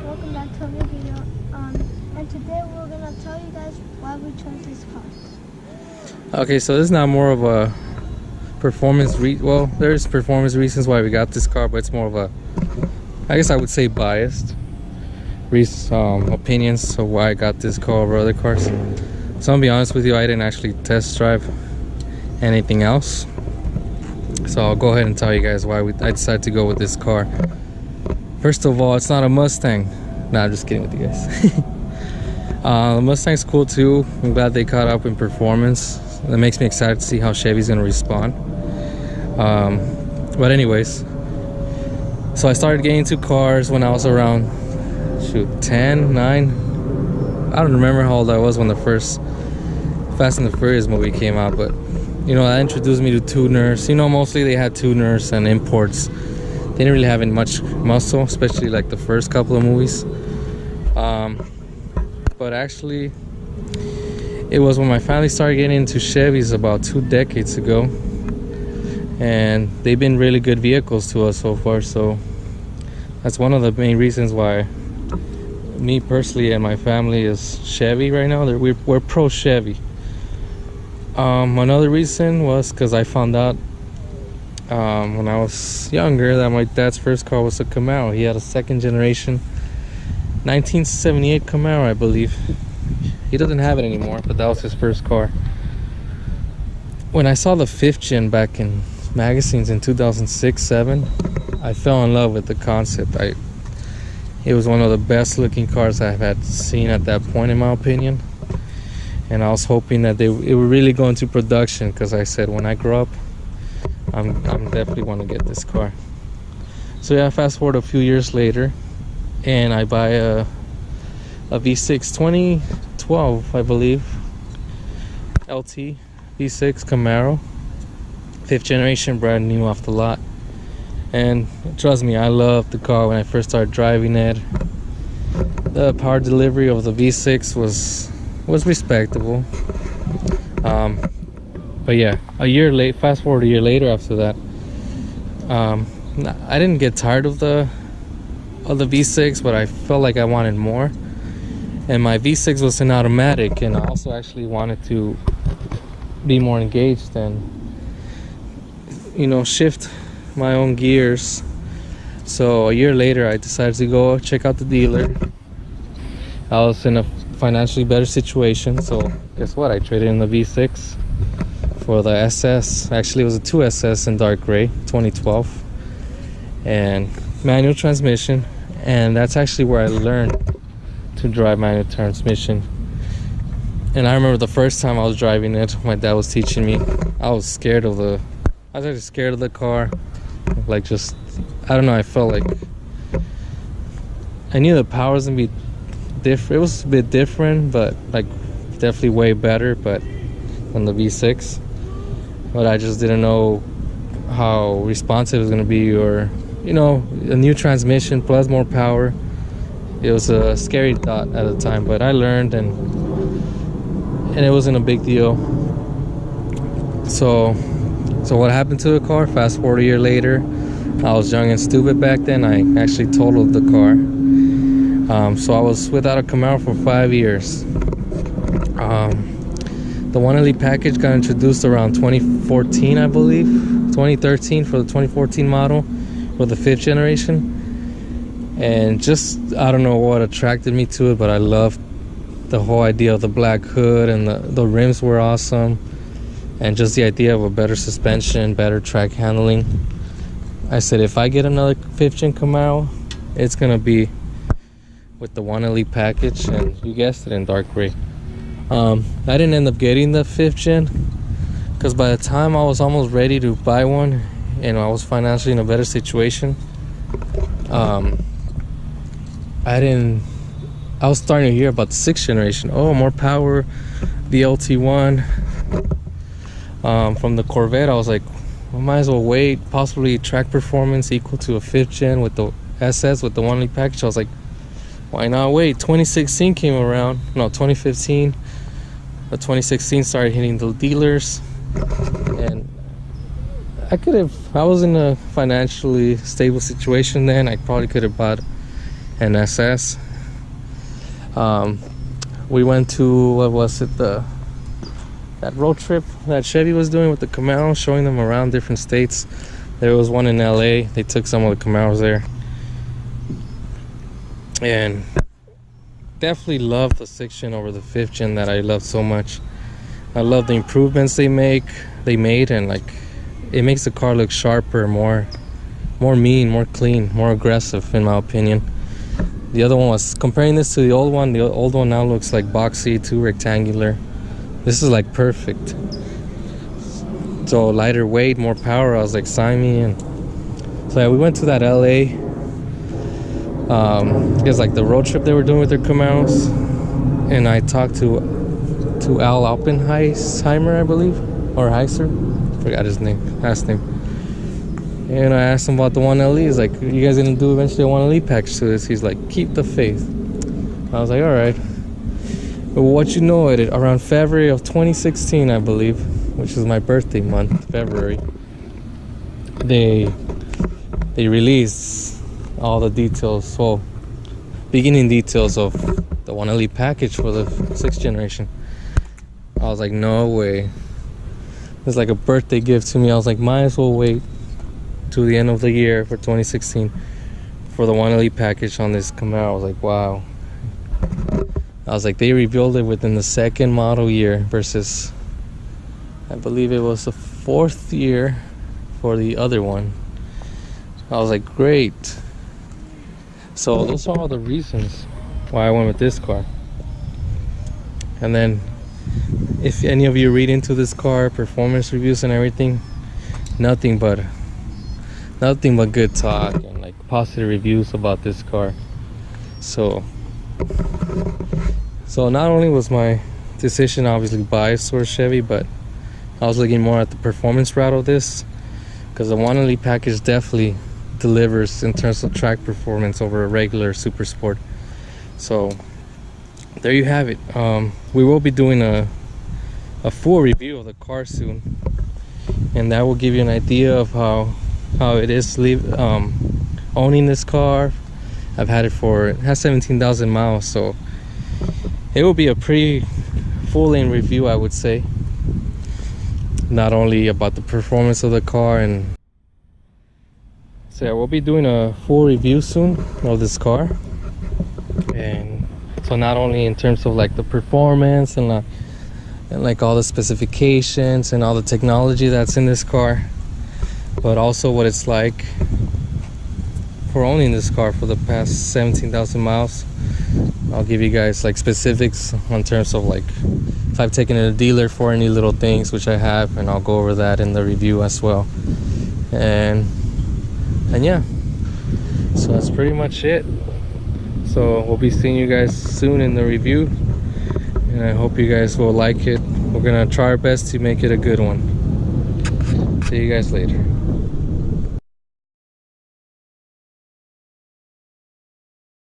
welcome back to a new video. And today we're gonna tell you guys why we chose this car. Okay, so this is not more of a performance well, there's performance reasons why we got this car, but it's more of a, I guess I would say, biased opinions of why I got this car over other cars. So I'll be honest with you, I didn't actually test drive anything else, so I'll go ahead and tell you guys why I decided to go with this car. First of all, it's not a Mustang. Nah, I'm just kidding with you guys. The Mustang's cool too. I'm glad they caught up in performance. That makes me excited to see how Chevy's gonna respond. But anyways, so I started getting into cars when I was around 10, 9. I don't remember how old I was when the first Fast and the Furious movie came out, but you know, that introduced me to tuners. You know, mostly they had tuners and imports. They didn't really have much muscle, especially like the first couple of movies. But actually, it was when my family started getting into Chevys about 2 decades ago, and they've been really good vehicles to us so far. So that's one of the main reasons why me personally and my family is Chevy right now. We're pro Chevy. Another reason was because I found out when I was younger that my dad's first car was a Camaro. He had a second generation 1978 Camaro, I believe. He doesn't have it anymore, but that was his first car. When I saw the 5th gen back in magazines in 2006-7, I fell in love with the concept. It was one of the best looking cars I've had seen at that point, in my opinion. And I was hoping that it would really go into production, because I said when I grow up, I'm definitely want to get this car. So yeah, fast forward a few years later, and I buy a V6 2012, I believe, LT V6 Camaro, 5th generation, brand new off the lot. And trust me, I loved the car when I first started driving it. The power delivery of the V6 was respectable. But yeah, fast forward a year later after that, I didn't get tired of the V6, but I felt like I wanted more. And my V6 was an automatic, and I also actually wanted to be more engaged and, you know, shift my own gears. So a year later, I decided to go check out the dealer. I was in a financially better situation, so guess what? I traded in the V6 for the SS. Actually, it was a 2SS in dark gray, 2012, and manual transmission. And that's actually where I learned to drive manual transmission. And I remember the first time I was driving it, my dad was teaching me. I was actually scared of the car. Like, just, I don't know, I felt like I knew the power was gonna be different. It was a bit different, but like definitely way better than the V6. But I just didn't know how responsive it was gonna be, or, you know, a new transmission plus more power. It was a scary thought at the time, but I learned, and it wasn't a big deal. So what happened to the car? Fast forward a year later, I was young and stupid back then. I actually totaled the car. So I was without a Camaro for 5 years. The 1 Elite package got introduced around 2014, I believe, 2013 for the 2014 model for the 5th generation. And just, I don't know what attracted me to it, but I loved the whole idea of the black hood, and the rims were awesome, and just the idea of a better suspension, better track handling. I said, if I get another 5th gen Camaro, it's gonna be with the 1 Elite package, and you guessed it, in dark gray. I didn't end up getting the 5th gen because by the time I was almost ready to buy one and I was financially in a better situation, I was starting to hear about the 6th generation. Oh, more power, VLT1 from the Corvette. I was like, I might as well wait. Possibly track performance equal to a 5th gen with the SS with the 1 Elite package. I was like, why not wait? 2016 came around. No, 2015. But 2016 started hitting the dealers, and I was in a financially stable situation then. I probably could have bought and SS. We went to, what was it, that road trip that Chevy was doing with the Camaro, showing them around different states. There was one in LA. They took some of the Camaros there, and definitely love the 6th gen over the 5th gen that I love so much. I love the improvements they made, and like it makes the car look sharper, more mean, more clean, more aggressive, in my opinion. The other one was, comparing this to the old one now looks like boxy, too rectangular. This is like perfect. So lighter weight, more power. I was like, sign me in. So yeah, we went to that LA. It was like the road trip they were doing with their Camaros, and I talked to Al Oppenheimer, I believe, or Heiser, forgot his last name. And I asked him about the 1LE. He's like, you guys gonna do eventually a 1LE package to this? He's like, keep the faith. I was like, all right. But what you know, around February of 2016, I believe, which is my birthday month, February, they released all the details, well, beginning details of the 1LE package for the 6th generation. I was like, no way. It's like a birthday gift to me. I was like, might as well wait to the end of the year for 2016 for the 1LE package on this Camaro. I was like, wow. I was like, they revealed it within the 2nd model year versus, I believe it was the 4th year for the other one. I was like, great. So those are all the reasons why I went with this car. And then if any of you read into this car, performance reviews and everything, nothing but good talk and like positive reviews about this car. So not only was my decision obviously biased towards Chevy, but I was looking more at the performance route of this, because the 1LE package definitely delivers in terms of track performance over a regular Super Sport. So there you have it. We will be doing a full review of the car soon, and that will give you an idea of how it is owning this car. I've had it has 17,000 miles, so it will be a pretty full-in review, I would say. Not only about the performance of the car, and so yeah, we'll be doing a full review soon of this car. And so not only in terms of like the performance and like all the specifications and all the technology that's in this car, but also what it's like for owning this car for the past 17,000 miles. I'll give you guys like specifics on terms of like if I've taken it to a dealer for any little things, which I have, and I'll go over that in the review as well. And yeah, so that's pretty much it. So we'll be seeing you guys soon in the review, and I hope you guys will like it. We're gonna try our best to make it a good one. See you guys later.